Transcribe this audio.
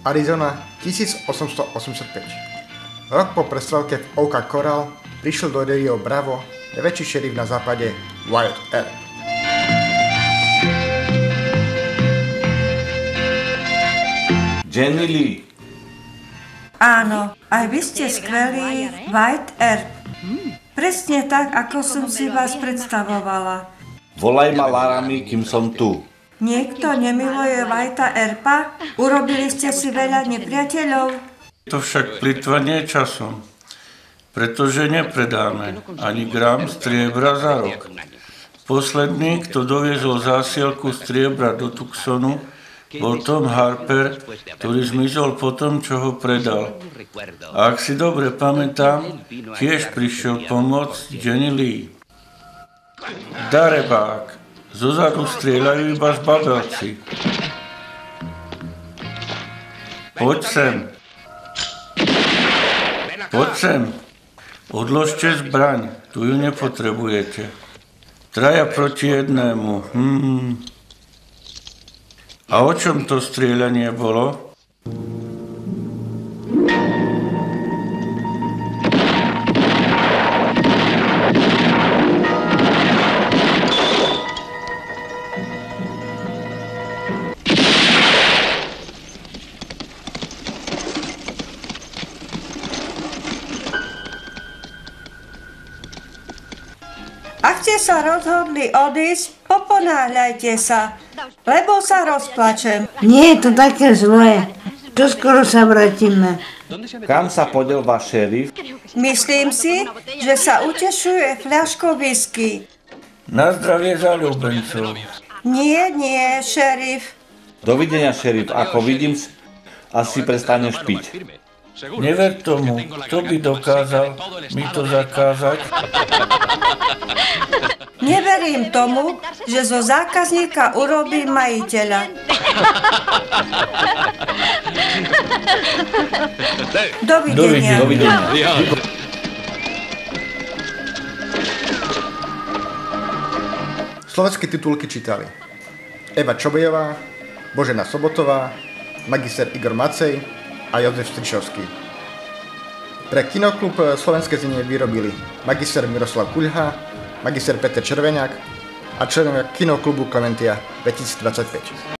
Arizona 1885. Rok po prestrelke v OK Corral prišiel do Rio Bravo najväčší šerif na západe Wyatt Earp. Jenny Lee. Áno, aj vy ste skvelí, Wyatt Earp. Presne tak, ako som si vás predstavovala. Volaj ma Laramie, kým som tu. Niekto nemiluje Wyatta Earpa? Urobili ste si veľa nepriateľov? To však plytvanie časom, pretože nepredáme ani gram striebra za rok. Posledný, kto doviezol zásielku striebra do Tucsonu, bol Tom Harper, ktorý zmizol po tom, čo ho predal. A ak si dobre pamätám, tiež prišiel pomôcť Jenny Lee. Darebák. Zozadu strieľajú iba zbabelci. Poď sem. Poď sem. Odložte zbraň, tu ju nepotrebujete. 3 proti 1. A o čom to strieľanie bolo? Ak ste sa rozhodli odísť, poponáhľajte sa, lebo sa rozplačem. Nie je to také zlé. Čoskoro sa vrátime. Kam sa podiel váš šerif? Myslím si, že sa utešuje fľaškou whisky. Na zdravie zaľúbencov. Nie, šerif. Dovidenia, šerif. Ako vidím, asi prestaneš piť. Never tomu, kto by dokázal mi to zakázať. Neverím tomu, že zo zákazníka urobí majiteľa. Dovidenia. Slovenské titulky čítali Eva Čobejová, Božena Sobotová, magister Igor Macej a Jozef Strišovský. Pre Kinoklub Slovenské znenie vyrobili magister Miroslav Kuľha, magister Peter Červeňák a členovia Kinoklubu Klementia 2025.